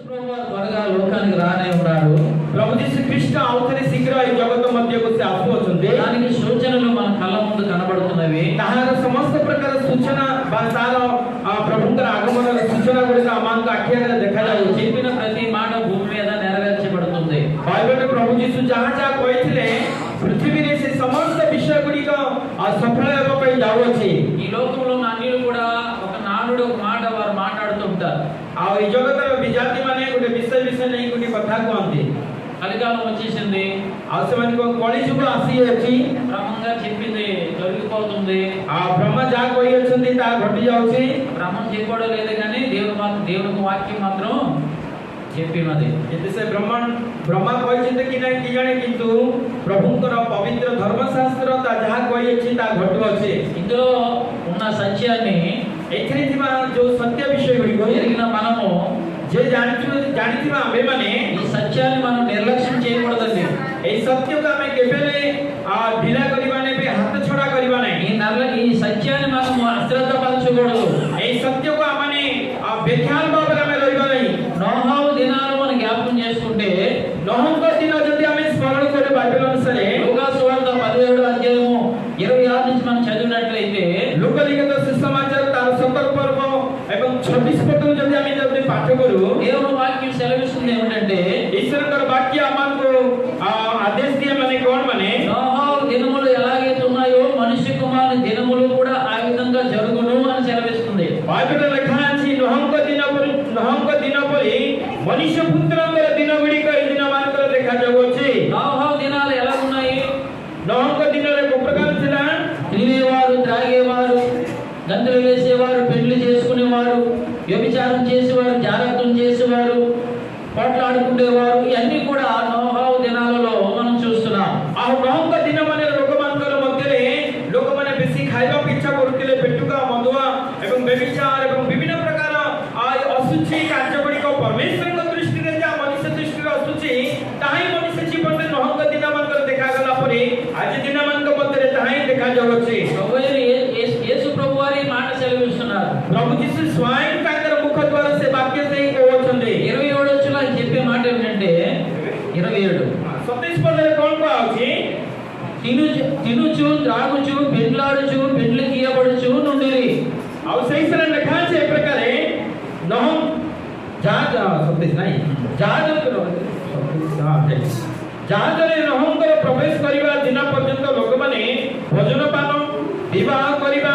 త్వరగా లోకానికి రానే ఉన్నాడు. प्रभु यीशु ख्रीष्ट आउथरे शीघ्र ఈ జగత్తు మధ్యకు से आସୁవచుంది. దానికి సూచనలు మన కళ్ళ ముందు కనబడుతున్నవి. ତାହାର ସମସ୍ତ ପ୍ରକାର ସୂଚନା ବା ତାର ప్రభుଙ୍କର ఆగమనର సూచన గురించి ଆମକୁ ଆଖି ଆଗରେ ଦେଖାଯାଉଛି. చెప్పిన ప్రతి మాట భూమి మీద నెరవేర్చబడుతుంది. బైబిల్లో ప్రభు ଯୀଶୁ ଯାହା ଯାହା କହିଥିଲେ పృథివీରେ ସେ ସମସ୍ତ ବିଷୟ ଗୁଡ଼ିକ ସଫଳ ହେବା ପାଇଁ ଯାଉଅଛି. ఈ లోకంలో ఉన్న అన్యులు కూడా ఒక నానుడు ఒక మాట వారు మాట్లాడుతుంటారు. ଆଉ ఈ ଜଗତର ବିଜାତି ମାନେ ଗୋଟେ ବିଷୟ ନେଇ ଗୋଟେ କଥା କୁହନ୍ତି. కలికాలం వచ్చేసింది. ଆଉ ସେମାନଙ୍କ କଳି ଯୁଗ ଆସିଅଛି. క్రమంగా చెప్పింది జరిగిపోతుంది. ఆ బ్రహ్మ ଯାହା କହିଅଛନ୍ତି ତାହା ଘଟି ଯାଉଛି. బ్రహ్మం చెప్పడం లేదు కానీ దేవునికి వాక్యం మాత్రం చెప్పినది. କିନ୍ତୁ ସେ ବ୍ରହ୍ମା କହିଛନ୍ତି କି ନାହିଁ କି ଜାଣେ, କିନ୍ତୁ ప్రభుଙ୍କର పవిత్ర ଧର୍ମଶାସ୍ତ୍ର ତା ଯାହା କହିଅଛି ତାହା ଘଟୁଅଛି. ఇందులో ఉన్న సత్యాన్ని ଏଥିରେ ଥିବା ଯୋଉ ସତ୍ୟ ବିଷୟ ଗୁଡ଼ିକ ఎరిగిన మనము ଯେ ଜାଣିଥିବା ଆମେମାନେ ఈ సత్యాన్ని మనం నిర్లక్ష్యం చేయకూడదండి. ଏଇ ସତ୍ୟକୁ ଆମେ କେବେ ଢିଲା କରିବା ନାହିଁ, ହାତ ଛଡ଼ା କରିବା ନାହିଁ. ఈ సత్యాన్ని మనం అశ్రద్ధ పరచకూడదు. ଏଇ ସତ୍ୟକୁ ଆମେ ବେଖ୍ୟାଲ ଭାବରେ ଆମେ ରହିବା ନାହିଁ. నోహావు దినాలు మనం జ్ఞాపకం చేసుకుంటే ନୋହଙ୍କ ଦିନ ଯଦି ଆମେ ସ୍ମରଣ କରୁ బైబిల్ ଅନୁସାରେ లూకా సువార్త 17వ అధ్యాయము 26 నుంచి మనం చదివినట్లయితే ଲୁକା ଲିଖିତ ସୁସମାଚାର ତାର 17 ପର୍ବ ଏବଂ 26 ପଦରୁ ଯଦି ପାଠ କରୁ దేవుని వాక్యం సెలవిస్తుంది ఏమిటంటే ଈଶ୍ୱରଙ୍କର ବାକ୍ୟ ଆମକୁ ఆదేଶ ଦିଏ ମାନେ କଣ ମାନେ నోహావు దినములు ఎలాగైతే ఉన్నాయో మనుష్య కుమారుని దినములు కూడా ఆ విధంగా జరుగును అని సెలవిస్తుంది. బైబిల్లో ଲେଖା ଅଛି ନୋହଙ୍କ ଦିନ ପରି ମନୁଷ୍ୟ ପୁତ୍ରଙ୍କର ଦିନ ଗୁଡ଼ିକ ଏଇ ଦିନ ମାନଙ୍କର ଦେଖାଯାଉଅଛି. నోహావు దినాలు ఎలా ఉన్నాయి? ନୋହଙ୍କ ଦିନରେ କୋଉ ପ୍ରକାର ଥିଲା? తినేవారు, త్రాగేవారు, గంతులు వేసేవారు, పెళ్లి చేసుకునేవారు, వ్యభిచారం చేసేవారు, జాగ్రత్తం చేసేవారు, పోట్లాడుకునేవారు, ఇవన్నీ కూడా నోహావు దినాలలో మనం చూస్తున్నాం. ଆଉ ନୋହଙ୍କ ଦିନ ମାନେ ଲୋକମାନଙ୍କର ମଧ୍ୟରେ ଲୋକମାନେ ବେଶୀ ଖାଇବାକୁ ଇଚ୍ଛା କରୁଥିଲେ. ପେଟୁକା, ମଦୁଆ ଏବଂ ବ୍ୟଭିଚାର ଏବଂ ବିଭିନ୍ନ ପ୍ରକାର ଅଶୁଚି କାର୍ଯ୍ୟ ଗୁଡ଼ିକ ପରମେଶ୍ୱରଙ୍କ ଦୃଷ୍ଟିରେ ଯାହା ମନୁଷ୍ୟ ଦୃଷ୍ଟିରେ ଅଶୁଚି ତାହା ହିଁ ମନୁଷ୍ୟ ଜୀବନରେ ନୋହଙ୍କ ଦିନ ମାନଙ୍କର ଦେଖାଗଲା ପରେ ଆଜି ଦିନ ମାନଙ୍କ ମଧ୍ୟରେ ତାହା ହିଁ ଦେଖାଯାଉଅଛି. యేసు ప్రభు వారి మాట సెలవిస్తున్నారు. ପ୍ରଭୁ ଯୀଶୁ ସ୍ୱୟଂ ତାଙ୍କର ମୁଖ ଦ୍ୱାରା ସେ ବାକ୍ୟ ଦେଇ କହୁଛନ୍ତି. 27 వచ్చులో ఆయన చెప్పే మాట ఏమిటంటే 27 27 ପଦରେ କଣ କୁହାଯାଉଛି? తినుచు త్రాగుచు పెండ్లాడుచు పెండ్లి గీయబడుచు నుండిరి. ଆଉ ସେଇ ସ୍ଥାନରେ ଲେଖା ଅଛି ଏ ପ୍ରକାରେ ନୋହ ଜାହାଜରେ ନୋହଙ୍କର ପ୍ରବେଶ କରିବା ଦିନ ପର୍ଯ୍ୟନ୍ତ ଲୋକମାନେ ଭୋଜନ ପାନ, ବିବାହ କରିବା,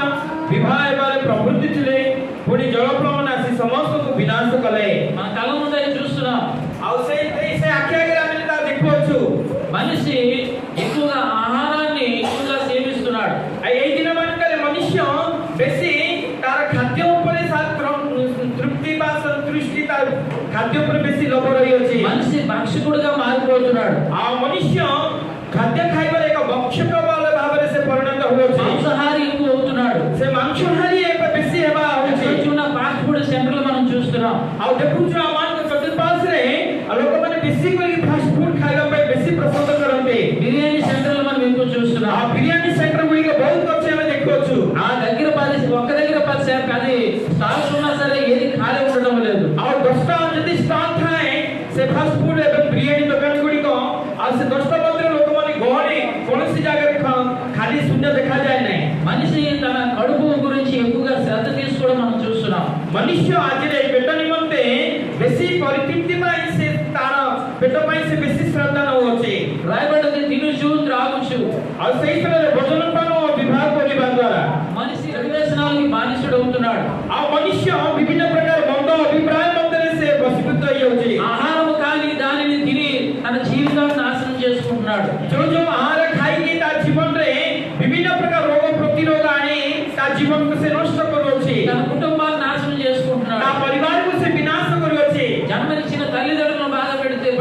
ବିବାହ ହେବାରେ ପ୍ରବୃତ୍ତି ଥିଲେ. ପୁଣି ଜଳପ୍ଳବନ ଆସି ସମସ୍ତଙ୍କୁ ବିନାଶ କଲେ. మన కళ్ళ ముందు చూస్తున్నాం. ଆଉ ସେ ଆଖି ଆଗରେ ଆମେ ତା ଦେଖୁଅଛୁ. మనిషి ఎక్కువగా ఆహారాన్ని ఎక్కువగా సేవిస్తున్నాడు. ଏଇ ଦିନ ମାନଙ୍କରେ ମନୁଷ୍ୟ ବେଶୀ ତାର ଖାଦ୍ୟ ଉପରେ ତୃପ୍ତି ବା ସନ୍ତୁଷ୍ଟି ତାର ଖାଦ୍ୟ ଉପରେ ବେଶୀ ଲୋଭ ରହିଅଛି. మనిషి భక్షకుడుగా మారిపోతున్నాడు. ఆ మనుష్య ଖାଦ୍ୟ ଖାଇବାରେ ଏକ ଭକ୍ଷକ ଭାବରେ ସେ ପରିଣତ ହୋଇଅଛି. మాంసాహారి ఎక్కువ అవుతున్నాడు. ସେ ମାଂସାହାରୀ ଏବେ ବେଶୀ ହେବା ହେଉଛି. ఫాస్ట్ ఫుడ్ సెంటర్లు మనం చూస్తున్నాం. ଆଉ ଦେଖୁଛୁ ଆମମାନଙ୍କ ଚତୁଃପାର୍ଶ୍ୱରେ ଲୋକମାନେ ବେଶୀ କରି ଫାଷ୍ଟ ଫୁଡ୍ ଖାଇବା ପାଇଁ ବେଶୀ ପସନ୍ଦ କରନ୍ତି. బిర్యానీ సెంటర్లు మనం ఎక్కువ చూస్తున్నాం. ఆ బిర్యానీ సెంటర్ ଗୁଡ଼ିକ ବହୁତ ଅଛି ଆମେ ଦେଖୁଛୁ. ఆ దగ్గర 10 స్టాల్స్ ఉన్నా సరే ఏది ఖాళీ ఉండడం లేదు. ଆଉ 10ଟା ଯଦି ଷ୍ଟଲ୍ ଥାଏ ସେ ଫାଷ୍ଟ ଫୁଡ୍ ଏବଂ ବିରିୟାନୀ ଦୋକାନ ଗୁଡ଼ିକ ଆଉ ସେ 10ଟା ମଧ୍ୟରେ ଲୋକମାନେ ଗହଳି କୌଣସି ଜାଗାରେ ଖାଲି ଶୂନ୍ୟ ଦେଖାଯାଏ ନାହିଁ. మనిషి తన కడుపు గురించి ఎక్కువగా శ్రద్ధ తీసుకోవడం మనం చూస్తున్నాం. ମନୁଷ୍ୟ ଆଜିର ଏଇ ପେଟ ନିମନ୍ତେ ବେଶୀ ପରିତୃପ୍ତି ପାଇଁ ସେ ତାର ପେଟ ପାଇଁ ସେ ବେଶୀ ଶ୍ରଦ୍ଧା ନେଉଅଛି. రాయబడ్డది తినుచు త్రాగుచు. ଆଉ ସେଇ ସ୍ଥାନରେ ଭୋଜନ ପାନ ଓ ବିବାହ କରିବା ଦ୍ୱାରା మనిషి వ్యసనాలకి బానిసుడు అవుతున్నాడు. ଆଉ ମନୁଷ୍ୟ ବିଭିନ୍ନ ପ୍ରକାର ମନ୍ଦ ଅଭିପ୍ରାୟ ମଧ୍ୟରେ ସେ ବଶୀଭୂତ ହେଇଯାଉଛି. ఆహారము కానీ దానిని తిని తన జీవితాన్ని నాశనం చేసుకుంటున్నాడు. ଯୋଉ ଆହାର ଖାଇକି ତା ଜୀବନରେ ବିଭିନ୍ନ ପ୍ରକାର ରୋଗ ପ୍ରତିରୋଧ ଆଣି ତା ଜୀବନକୁ ସେ ନଷ୍ଟ କରୁଅଛି. తన కుటుంబాన్ని నాశనం చేసుకుంటున్నాడు. ତା ପରିବାରକୁ ସେ ବିନାଶ କରୁଅଛି. జన్మనిచ్చిన తల్లిదండ్రులను బాధ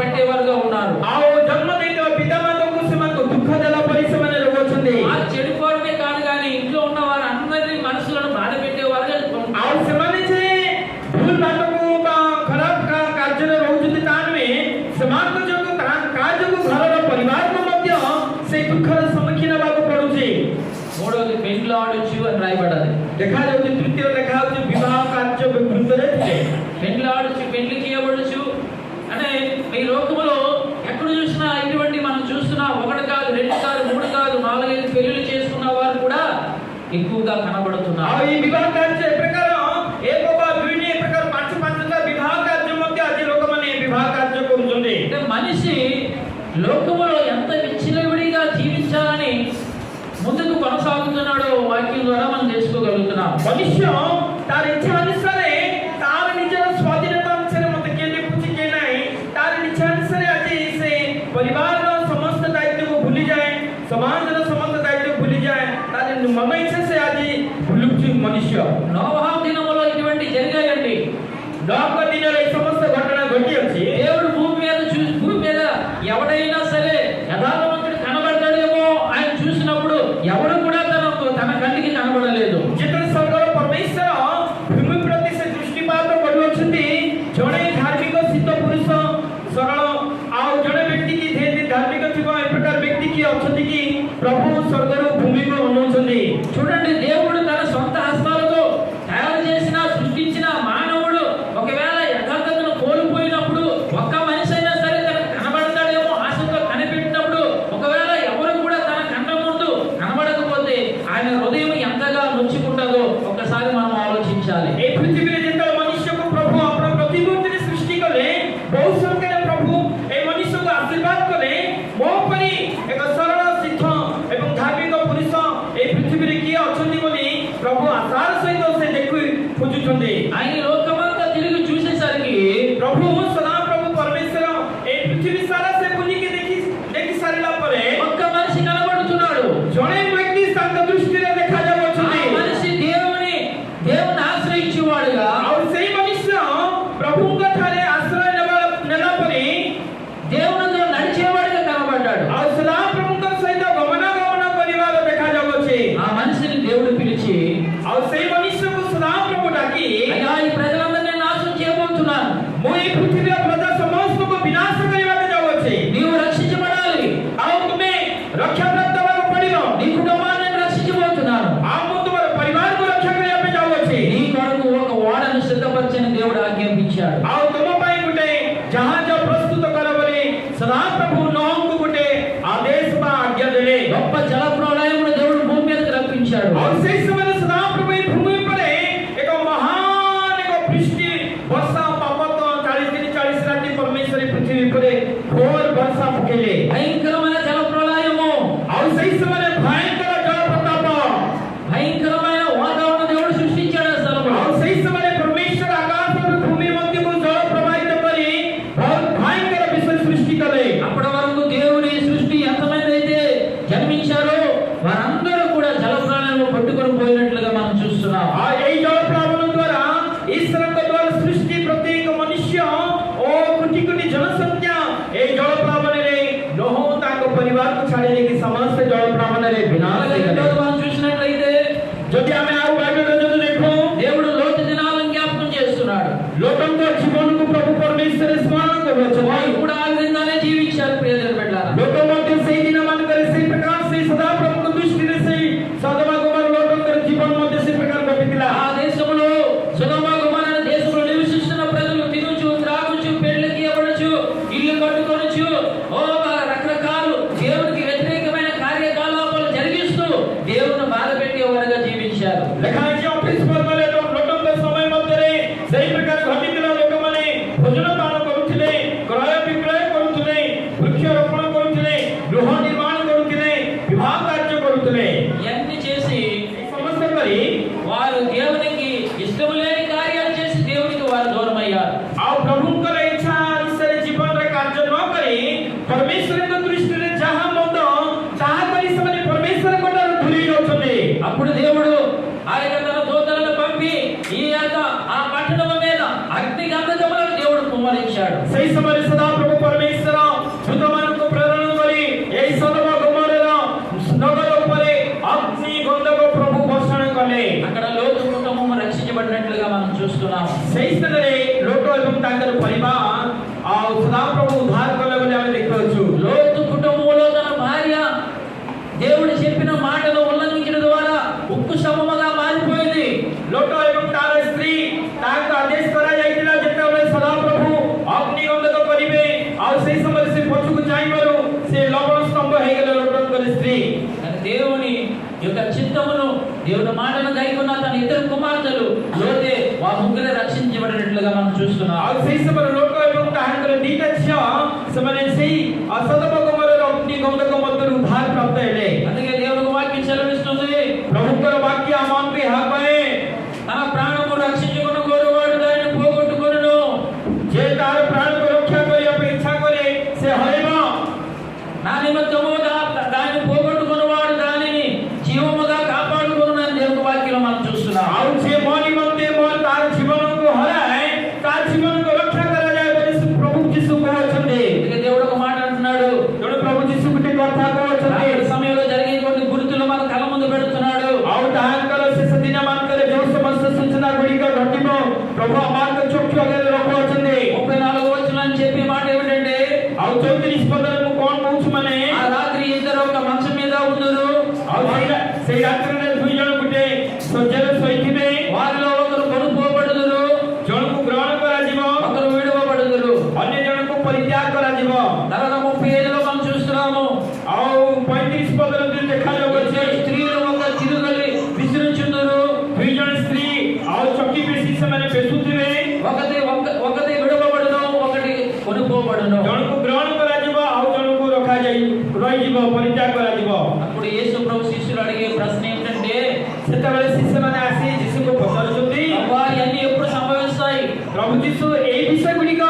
పట్టేవారుగా ఉన్నారు. ଆଉ ଜନ୍ମ ଦେଇଥିବା ପିତାମାତାଙ୍କୁ ସେମାନଙ୍କୁ ଦୁଃଖ ଦେଲା ପରି ସେମାନେ ରହୁଅଛନ୍ତି. ఆ చెడిపోవడమే కాదు కానీ ఇంట్లో ఉన్న వారందరి మనసులను బాధ పెట్టేవారుగా ଆଉ ସେମାନେ ଯେ ଭୁଲ ବାଟକୁ ବା ଖରାପ କାର୍ଯ୍ୟରେ ରହୁଛନ୍ତି ତା ନୁହେଁ, ସେମାନଙ୍କ ଯୋଗୁଁ କାର୍ଯ୍ୟକୁ ଘରର ପରିବାରକୁ ମଧ୍ୟ ସେଇ ଦୁଃଖର ସମ୍ମୁଖୀନ ହେବାକୁ ପଡୁଛି. మూడోది పెండ్లాడొచ్చు అని రాయబడ్డది. ଦେଖାଯାଉଛି ତୃତୀୟ ଲେଖା ହେଉଛି ବିବାହ କାର୍ଯ୍ୟ ବୃଦ୍ଧରେ ଥିଲେ. పెండ్లాడొచ్చు, పెండ్లి చేయబడొచ్చు, దేవుడుగా కనబడుతున్నాడు. ଆଉ ଏଇ ବିବାହ କାର୍ଯ୍ୟ ଏ ପ୍ରକାର ଏକ ବା ଦୁଇଟି ଏ ପ୍ରକାର ପାଞ୍ଚଟା ବିବାହ କାର୍ଯ୍ୟ ମଧ୍ୟ ଆଜି ଲୋକମାନେ ବିବାହ କାର୍ଯ୍ୟ କରୁଛନ୍ତି. అంటే మనిషి లోకములో ఎంత విచ్చలవిడిగా జీవించాలని ముందుకు కొనసాగుతున్నాడో వాక్యం ద్వారా మనం తెలుసుకోగలుగుతున్నాం. ମନୁଷ୍ୟ ତାର ଇଚ୍ଛା ଅନୁସାରେ ତାର ନିଜର ସ୍ୱାଧୀନତା ଅନୁସାରେ ମତେ କିଏ ଦେଖୁଛି କିଏ ନାହିଁ ତାର ଇଚ୍ଛା ଅନୁସାରେ ଆଜି ସେ ପରିବାରର ସମସ୍ତ ଦାୟିତ୍ୱକୁ ଭୁଲିଯାଏ, ସମାଜର ସମସ୍ତ ଦାୟିତ୍ୱ ଭୁଲିଯାଏ, ତାର ମନ ଇଚ୍ଛା ସେ ଆଜି ଭୁଲୁଛି ମନୁଷ୍ୟ. నోవహు దినములో ఇటువంటి జరిగాయండి. ନଅଙ୍କ ଦିନରେ এই ସମସ୍ତ ଘଟଣା ଘଟିଅଛି. దేవుడు భూమి మీద ఎవడైనా సరే యథార్థవంతుడు కనబడతాడేమో ఆయన చూసినప్పుడు ఎవడు కూడా తన కంటికి కనబడలేదు. ଯେତେବେଳେ ସ୍ୱର୍ଗର ପରମେଶ୍ୱର ଭୂମି ପ୍ରତି ସେ ଦୃଷ୍ଟିପାତ କରୁଅଛନ୍ତି, ଜଣେ ଧାର୍ମିକ ଶୀତ ପୁରୁଷ ସରଳ ଆଉ ଜଣେ ବ୍ୟକ୍ତି କି ଧାର୍ମିକ ଥିବ ଏ ପ୍ରକାର ବ୍ୟକ୍ତି କିଏ ଅଛନ୍ତି କି ପ୍ରଭୁ ସ୍ୱର୍ଗରୁ ଭୂମିକୁ ଅନଉଛନ୍ତି. చూడండి, దేవుడు తన సొంత హస్తాలతో తయారు చేసిన సృష్టించిన మానవుడు ఒకవేళ యథార్థతను కోల్పోయినప్పుడు ఒక్క మనిషి అయినా సరే తనకు కనబడతాడేమో ఆశతో కనిపెట్టినప్పుడు ఒకవేళ ఎవరు కూడా తన కళ్ళ ముందు కనబడకపోతే ఆయన హృదయం ఎంతగా నొచ్చుకుంటుందో ఒక్కసారి మనం ఆలోచించాలి. এই পৃথিবীরে যেତେବେଳେ ମନୁଷ୍ୟକୁ ପ୍ରଭୁ ଆପଣ ପ୍ରତିମୂର୍ତ୍ତିରେ ସୃଷ୍ଟି କଲେ, ବହୁ ସଂଖ୍ୟାରେ ପ୍ରଭୁ এই ମନୁଷ୍ୟକୁ ଆଶୀର୍ବାଦ କଲେ, ମୋ ପରି ଏକ ସରଳ ସିଦ୍ଧ ଏବଂ ଧାର୍ମିକ ପୁରୁଷ এই ପୃଥିବୀରେ କିଏ ଅଛନ୍ତି ବୋଲି ପ୍ରଭୁ ଆଶାର ସହିତ ସେ ଦେଖି ଖୋଜୁଛନ୍ତି. ఆయన లోకమంతా తిరిగి చూసేసరికి ପ୍ରଭୁ ସଦାପ୍ରଭୁ ପରମେଶ୍ୱର এই ପୃଥିବୀ ସାରା ସେ ବୁଲିକି ଦେଖି ସାରିଲା ପରେ ఒక్క మనిషి కనబడుతున్నాడు. ଜଣେ ବ୍ୟକ୍ତି ତାଙ୍କ ଦୃଷ୍ଟିରେ ఆ ଦେଖାଯାଉଅଛନ୍ତି. మనిషి దేవుని ఆశ్రయించేవాడుగా ଆଉ ସେଇ ମନୁଷ୍ୟ ପ୍ରଭୁଙ୍କ ଠାରେ ଆଶ୍ରୟ ନେଲା ପରେ దేవునితో నడిచేవాడిగా కనబడ్డాడు. ଆଉ ସଦାପ୍ରଭୁଙ୍କ ସହିତ ଗମନାଗମନ କରିବାର ଦେଖାଯାଉଅଛି. ఆ మనిషిని దేవుడు పిలిచి, ଆଉ ସେଇ ମନୁଷ୍ୟକୁ ସଦାପ୍ରଭୁ ଡାକି, అయ్యా ఈ ప్రజలందరినీ నాశనం చేయబోతున్నాను, ମୁଁ ଏଇ ପୃଥିବୀର ପ୍ରଜା ସମସ୍ତଙ୍କୁ ବିନାଶ କରିବାକୁ ଯାଉଅଛି. నీవు రక్షించబడాలి, ଆଉ ତୁମେ ରକ୍ଷାପ୍ରାପ୍ତ ହେବାକୁ ପଡ଼ିବ. నీ కుటుంబాన్ని రక్షించబోతున్నాను, ଆଉ ମୁଁ ତୁମର ପରିବାରକୁ ରକ୍ଷା କରିବା ପାଇଁ ଯାଉଅଛି. నీ కొరకు ఒక ఓడను సిద్ధపరచని దేవుడు ఆజ్ఞాపించాడు. ଆଉ ତୁମ ପାଇଁ ଗୋଟେ ଜାହାଜ ପ୍ରସ୍ତୁତ କର ବୋଲି ସଦାପ୍ରଭୁ ନୋହଙ୍କୁ ଗୋଟେ ଆଦେଶ ବା ଆଜ୍ଞା ଦେଲେ. గొప్ప జల ప్రళయమును దేవుడు భూమి మీదకి రప్పించాడు. ଆଉ ସେଇ ସମୟରେ ସଦାପ୍ରଭୁ ଏହି ଭୂମି ଉପରେ ଏକ ମହାନ ଏକ ବୃଷ୍ଟି ବର୍ଷା ପାବତ 40 ଦିନ 40 ରାତି ପରମେଶ୍ୱର ପୃଥିବୀ ଉପରେ ଘୋର ବର୍ଷା ପକେଇଲେ. భయంకరమైన జల ప్రళయము, ଆଉ ସେଇ ସମୟରେ ଭୟଙ୍କର ଜଳ ପ୍ରତାପ, భయంకరమైన వాతావరణ దేవుడు సృష్టించాడు ఆ స్థలంలో. ଆଉ ସେଇ ସମୟରେ ପରମେଶ୍ୱର ଆକାଶରୁ ଭୂମି ମଧ୍ୟକୁ ଜଳ ପ୍ରବାହିତ କରି ବହୁତ ଭୟଙ୍କର ବିଷୟ ସୃଷ୍ଟି କଲେ. అప్పటి వరకు దేవుని సృష్టి ఎంతమంది అయితే జన్మించారో వారందరూ కూడా జల ప్రాణంలో పట్టుకొని పోయినట్లుగా మనం చూస్తున్నాం. ଆଉ ଏଇ ଜଳ ପ୍ଲାବନ ଦ୍ୱାରା ଈଶ୍ୱରଙ୍କ ଦ୍ୱାରା ସୃଷ୍ଟି ପ୍ରତ୍ୟେକ ମନୁଷ୍ୟ ଓ କୋଟି କୋଟି ଜନସଂଖ୍ୟା ଏଇ ଜଳ ପ୍ଲାବନରେ ନୋହ ତାଙ୍କ ପରିବାରକୁ ଛାଡ଼ି ଦେଇକି ସମସ୍ତେ ଜଳ ପ୍ଲାବନରେ ବିନାଶ అలాగే ହେଇଗଲେ. రెండోది మనం చూసినట్లయితే ଯଦି ଆମେ ଆଉ ବାଇବେଲରେ ଯଦି ଦେଖୁ, దేవుడు లోతు దినాలను జ్ఞాపకం చేస్తున్నాడు. ଲୋକଙ୍କ ଜୀବନକୁ ପ୍ରଭୁ ପରମେଶ୍ୱର ସ୍ମରଣ వారు କରୁଅଛନ୍ତି. కూడా ఆ విధంగానే జీవించారు ప్రియమైన బిడ్డలారా. ଲୋକ ମଧ୍ୟ ସେଇ ଦିନ ମାନଙ୍କରେ ସେଇ ପ୍ରକାର ସେଇ ସଦାପ୍ରଭୁଙ୍କ ଦୃଷ୍ଟିରେ ସେଇ ସଦମା ଗମର ଲୋକଙ୍କର ଜୀବନ ମଧ୍ୟ ସେଇ ପ୍ରକାର ଘଟିଥିଲା. ఆ దేశంలో సొదొమ గొమొర్రా అనే దేశంలో నివసిస్తున్న ప్రజలు తినుచు త్రాగుచు పెళ్లికి ఇవ్వడుచు ఇల్లు కట్టుకొనుచు రకరకాలు దేవునికి వ్యతిరేకమైన కార్యకలాపాలు జరిగిస్తూ దేవుని బాధ పెట్టేవారుగా జీవించారు. ଲେଖାଯାଇଛି ଅଫିସ ପର୍ବରେ ଲୋକଙ୍କ ସମୟ ମଧ୍ୟରେ ସେଇ ପ୍ରକାର ଘଟିଥିଲା. ଲୋକମାନେ ଭୋଜନ ପାନ କରୁଥିଲେ, କ୍ରୟ ବିକ୍ରୟ କରୁଥିଲେ, ବୃକ୍ଷରୋପଣ କରୁଥିଲେ, ଗୃହ ନିର୍ମାଣ କରୁଥିଲେ, ବିବାହ କାର୍ଯ୍ୟ କରୁଥିଲେ. ఇవన్నీ చేసి এই ସମସ୍ତ କରି వారు దేవునికి ఇష్టం లేని కార్యాలు చేసి దేవునికి వారు దూరం అయ్యారు. ଆଉ ପ୍ରଭୁଙ୍କର ଇଚ୍ଛା ଅନୁସାରେ ଜୀବନରେ କାର୍ଯ୍ୟ ନ କରି ପରମେଶ୍ୱରଙ୍କ ଦୃଷ୍ଟିରେ ଯାହା ମନ୍ଦ ତାହା କରି ସେମାନେ ପରମେଶ୍ୱରଙ୍କ ଠାରୁ ଦୂରେଇ ଯାଉଛନ୍ତି. అప్పుడు దేవుడు ఆయన తన దూతలను పంపి ఈ యొక్క ఆ పట్టణం మీద అగ్ని గంధకములను దేవుడు కుమ్మరించాడు. ସେଇ ସମୟରେ ସଦାପ୍ରଭୁ ପରମେଶ୍ୱର ଦୂତମାନଙ୍କୁ ପ୍ରେରଣ କରି ଏହି ସଦମ ଗମରର ନଗର ଉପରେ ଅଗ୍ନି ଗନ୍ଧକ ପ୍ରଭୁ ବର୍ଷଣ କଲେ. అక్కడ లోతు కుటుంబం రక్షించబడినట్లుగా మనం చూస్తున్నాం. ସେହି ସ୍ଥାନରେ ଲୋକ ଏବଂ ତାଙ୍କର ପରିବାର ଆଉ ସଦାପ୍ରଭୁ ଉଦ୍ଧାର କଲେ ବୋଲି ଆମେ ଦେଖିପାରୁଛୁ. లోతు కుటుంబంలో తన భార్య దేవుడు చెప్పిన మాటను ఉల్లంఘించడం ద్వారా ఉక్కు స్తంభముగా మారిపోయింది. ଲୋକ ଏବଂ ତାର ସ୍ତ୍ରୀ ତାହାକୁ ଆଦେଶ କରାଯାଇଥିଲା ଯେତେବେଳେ ସଦାପ୍ରଭୁ ଅଗ୍ନି ଗନ୍ଧକ କରିବେ, ଆଉ ସେହି ସମୟରେ ସେ ପଛକୁ ଚାହିଁବାରୁ ସେ ଲବଣ ସ୍ତମ୍ଭ ହେଇଗଲେ ଲୋକଙ୍କର ସ୍ତ୍ରୀ. కానీ దేవుని యొక్క చిత్తమును దేవుని మాటను ముగ్గురే రక్షించబడినట్లుగా మనం చూస్తున్నాం. ଆଉ ସେଇ ସମୟରେ ଲୋକ ଏବଂ ତାହାଙ୍କର ଦିଟା ଝିଅ ସେମାନେ ସେଇ ସୋଦମ ଗମୋରାର ଅଗ୍ନି ଗନ୍ଧକ ମଧ୍ୟରୁ ଉଦ୍ଧାର ପ୍ରାପ୍ତ ହେଲେ. అందుకే దేవుని వాక్యం సెలవిస్తుంది, ପ୍ରଭୁଙ୍କର ବାକ୍ୟ ଆମମାନଙ୍କୁ ଏହା କହେ, తన ప్రాణము రక్షించుకుని కోరువాడు దానిని పోగొట్టుకొనును. ଯେ ତାର ପ୍ରାଣକୁ ରକ୍ଷା କରିବା ପାଇଁ ଇଚ୍ଛା କରେ ସେ ହରେଇବ. నా నిమిత్తము దానిని పోగొట్టుకున్నవాడు దానిని జీవముగా కాపాడుకొనును అని దేవుని వాక్యంలో మనం చూస్తున్నాం. ଆଉ ଯେ ମୋ ନିମନ୍ତେ ତାର ଜୀବନକୁ ହରାଏ ତା ଜୀବନକୁ ରକ୍ଷା କରାଯାଏ ବୋଲି ପ୍ରଭୁ ଯୀଶୁ କହୁଛନ୍ତି. అందుకే దేవుడు ఒక మాట అంటున్నాడు, ତେଣୁ ପ୍ରଭୁ ଯୀଶୁ ଗୋଟେ କଥା କହୁଛନ୍ତି. రాత్రి సమయంలో జరిగే కొన్ని గుర్తులు మన కళ్ళ ముందు పెడుతున్నాడు. ଆଉ ତାହାଙ୍କର ଶେଷ ଦିନ ମାନଙ୍କରେ ଯୋଉ ସମସ୍ତ ସୂଚନା ଗୁଡ଼ିକ ଘଟିବ ପ୍ରଭୁ ଆମମାନଙ୍କ ଚକ୍ଷୁ ଆଗରେ ରଖୁଅଛନ୍ତି. 34 వచనం అని చెప్పే మాట ఏమిటంటే, ଆଉ 34 ପଦରେ ମୁଁ କଣ କହୁଛୁ ମାନେ ఆ రాత్రి ఇద్దరు ఒక మంచం మీద ఉందురు. ଆଉ ସେଇ ରାତ୍ରିରେ ଦୁଇ ଜଣ ଗୋଟେ ଶଯ୍ୟାରେ ଶୋଇଥିବେ. వారిలో ఒకరు కొనుక్కోబడుదురు, ଜଣକୁ ଗ୍ରହଣ କରାଯିବ, ఒకరు విడువబడుదురు. ଅନ୍ୟ ଜଣକୁ ପରିତ୍ୟାଗ କରାଯିବ. తర్వాత 35లో మనం చూస్తున్నాము, ଆଉ 35 ପଦରେ ଦେଖାଯାଉଅଛି స్త్రీలు ఒక తిరుగలి విసిరించుదురు. ଦୁଇ ଜଣ ସ୍ତ୍ରୀ ଆଉ ଚକି ବେଶୀ ସେମାନେ ବେଶୁଥିବେ. ఒకటి విడువబడును, ఒకటి కొనుక్కోబడును. ଜଣକୁ ଗ୍ରହଣ କରାଯିବ ଆଉ ଜଣକୁ ରଖାଯାଇ ରହିଯିବ, ପରିତ୍ୟାଗ କରାଯିବ. అప్పుడు యేసు ప్రభు శిష్యులు అడిగే ప్రశ్న ఏమిటంటే, ସେତେବେଳେ ଶିଷ୍ୟମାନେ ଆସି ଯୀଶୁଙ୍କୁ ପଚାରୁଛନ୍ତି, అబ్బా ఇవన్నీ ఎప్పుడు సంభవిస్తాయి? ପ୍ରଭୁ ଯୀଶୁ ଏଇ ବିଷୟ ଗୁଡ଼ିକ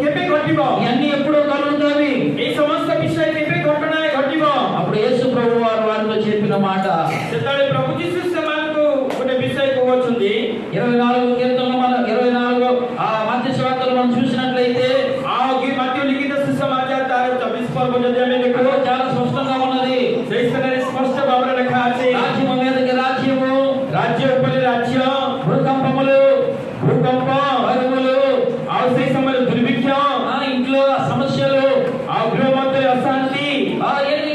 କେବେ ଘଟିବ? ఇవన్నీ ఎప్పుడు కలుగుతాయి? ଏଇ ସମସ୍ତ ବିଷୟ କେବେ ଘଟଣା ଘଟିବ? అప్పుడు యేసు ప్రభు వారితో చెప్పిన మాట, ସେତେବେଳେ ପ୍ରଭୁ ଯୀଶୁ ସେମାନଙ୍କୁ ଗୋଟେ ବିଷୟ କହୁଛନ୍ତି. 24 కీర్తనలు మన 24 మత్తయి సువార్తలు మనం చూసినట్లయితే ଆଉ କି ମାତ୍ୟ ଲିଖିତ ସୁସମାଚାର ତାର 24 ପର୍ବ ଯଦି ଆମେ ଦେଖୁ చాలా స్పష్టంగా ఉన్నది. ସେଇ ସ୍ଥାନରେ ସ୍ପଷ୍ଟ ଭାବରେ ଲେଖା ଅଛି, రాజ్యము మీదకి రాజ్యము, ରାଜ୍ୟ ଉପରେ ରାଜ୍ୟ, భూకంపములు, ଭୂକମ୍ପ, వరములు, ଆଉ ସେଇ ସମୟରେ ଦୁର୍ଭିକ୍ଷ, ఇంట్లో సమస్యలు, ଆଉ ଗୃହ ମଧ୍ୟରେ ଅଶାନ୍ତି,